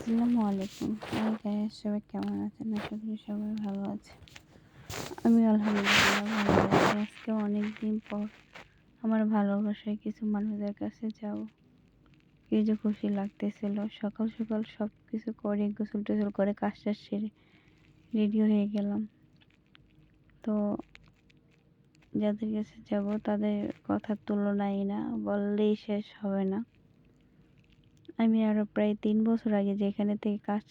আসসালামু আলাইকুম। Hi guys, সবাই কেমন আছেন? আশা করি সবাই ভালো আছে। আমি আলহামদুলিল্লাহ ভালো আছি। আজকে অনেকদিন পর আমার ভালোবাসার কিছু মানুষদের কাছে যাব। কি যে খুশি লাগতেছিল। সকাল সকাল সব কিছু করে গোসল টোসল করে কাজটা সেরে রেডি হয়ে গেলাম। তো যাদের কাছে যাব তাদের কথার তুলনাই না, বললেই শেষ হবে না। আমি আরো প্রায় 3 বছর আগে যেখানে থেকে কাজ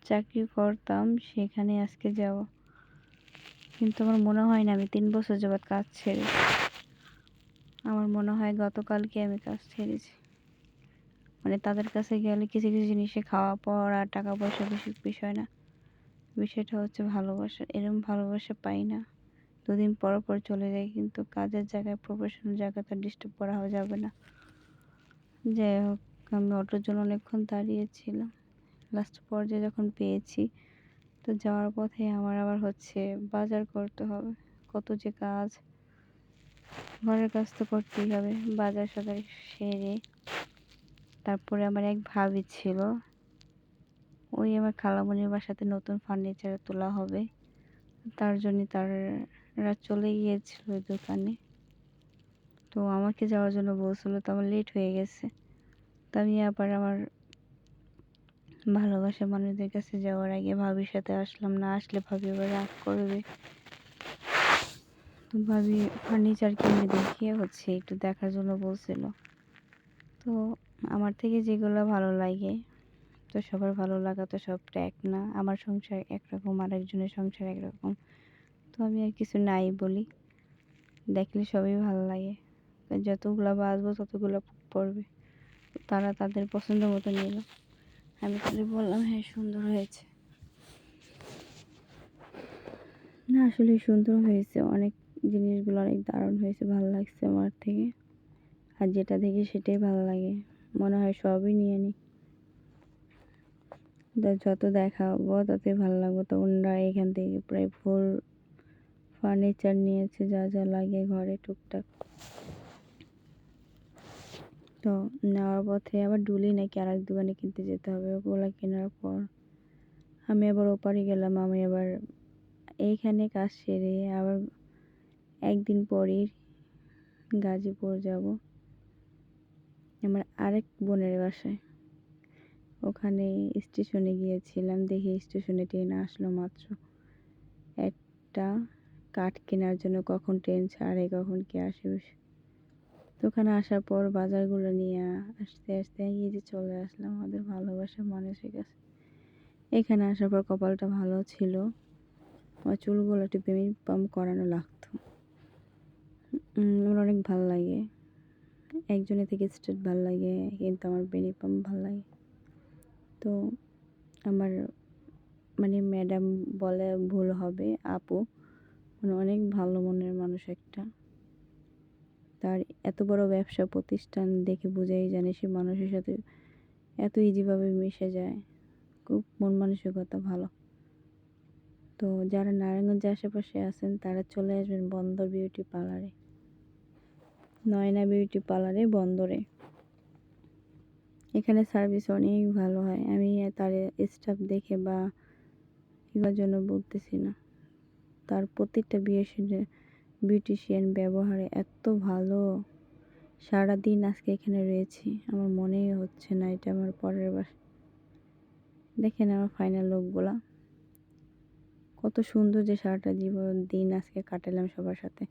চাকরি করতাম সেখানে আজকে যাব। কিন্তু আমার মনে হয় না আমি 3 বছর যাবৎ কাজ ছেড়েছি। আমার মনে হয় গতকালকে আমি কাজ ছেড়েছি। তাদের কাছে গেলে কিছু কিছু জিনিসে খাওয়া পড়া টাকা পয়সা বেশি বিষয় না, বিষয়টা হচ্ছে ভালোবাসা। এরকম ভালোবাসা পাই না। 2 দিন পর পর চলে যাই, কিন্তু কাজের জায়গায় প্রফেশনাল জায়গাটা ডিস্টার্ব করা যাবে না। যাই হোক, আমি অটোর জন্য অনেকক্ষণ দাঁড়িয়েছিলাম। লাস্ট পর্যায়ে যখন পেয়েছি, তো যাওয়ার পথে আমার আবার বাজার করতে হবে। কত যে কাজ, ঘরের কাজ তো করতেই হবে। বাজার সাজার সেরে তারপরে আমার এক ভাবি ছিল, ওই আমার খালামণির বাসাতে নতুন ফার্নিচার তোলা হবে, তার জন্য তারা চলে গিয়েছিল ওই দোকানে। তো আমাকে যাওয়ার জন্য বলছিল, তো আমার লেট হয়ে গেছে। তো আমি আবার আমার ভালোবাসা মানুষদের কাছে যাওয়ার আগে ভাবির সাথে আসলাম না। আসলে ভাবি আবার রাগ করবে। তো ভাবি ফার্নিচার কিনে দেখিয়ে একটু দেখার জন্য বলছিল। তো আমার থেকে যেগুলো ভালো লাগে, তো সবার ভালো লাগা তো সব এক না। আমার সংসার একরকম, আরেকজনের সংসার একরকম। তো আমি আর কিছু নাই বলি, দেখলে সবই ভালো লাগে। যতগুলো বাঁচবো ততগুলো পড়বে। তারা তাদের পছন্দ মতো নিল। আমি তাদের বললাম, হ্যাঁ সুন্দর হয়েছে। না, আসলে সুন্দর হয়েছে। অনেক জিনিসগুলো অনেক দারুণ হয়েছে, ভালো লাগছে আমার থেকে। আর যেটা দেখি সেটাই ভালো লাগে, মনে হয় সবই নিয়ে নিই। যত দেখাবো ততই ভালো লাগবে। তো ওনারা এখান থেকে প্রায় ফুল ফার্নিচার নিয়েছে, যা যা লাগে ঘরে টুকটাক। তো নেওয়ার পথে আবার ডুলি নাকি আর এক দোকানে কিনতে যেতে হবে। ওগুলো কেনার পর আমি আবার ওপারে গেলাম। আমি আবার এইখানে কাজ সেরে আবার একদিন পরই গাজীপুর যাব আমার আরেক বোনের বাসায়। ওখানে স্টেশনে গিয়েছিলাম, দেখি স্টেশনে ট্রেন আসলো মাত্র। একটা কাঠ কেনার জন্য কখন ট্রেন ছাড়ে, কখন কে আসে। তো ওখানে আসার পর বাজারগুলো নিয়ে আস্তে আস্তে এই যে চলে আসলাম আমাদের ভালোবাসার মানুষের কাছে। এখানে আসার পর কপালটা ভালো ছিল, আমার চুলগুলো একটু বেবি পাম্প করানো লাগতো। আমার অনেক ভালো লাগে, একজনের থেকে স্ট্রেট ভালো লাগে, কিন্তু আমার বেবি পাম্প ভালো লাগে। তো আমার ম্যাডাম বলে ভুল হবে, আপু অনেক ভালো মনের মানুষ একটা। তার এত বড় ব্যবসা প্রতিষ্ঠান দেখে বোঝাই জানে সে মানুষের সাথে এত ইজিভাবে মিশে যায়। খুব মন মানসিকতা ভালো। তো যারা নারায়ণগঞ্জের আশেপাশে আছেন তারা চলে আসবেন বন্দর বিউটি পার্লারে, নয়না বিউটি পার্লারে, বন্দরে। এখানে সার্ভিস অনেক ভালো হয়। আমি তার স্টাফ দেখে বা এগুলোর জন্য বলতেছি না, তার প্রত্যেকটা বিউটিশিয়ান ব্যবহারে এত ভালো। সারাদিন আজকে এখানে রয়েছি, আমার মনেই হচ্ছে না এটা আমার পরের বাসা। দেখেন আমার ফাইনাল লুকগুলা কত সুন্দর, যে সারাটা দিন আজকে কাটালাম সবার সাথে।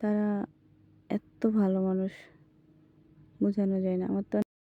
তারা এত ভালো মানুষ, বোঝানো যায় না। আমার তো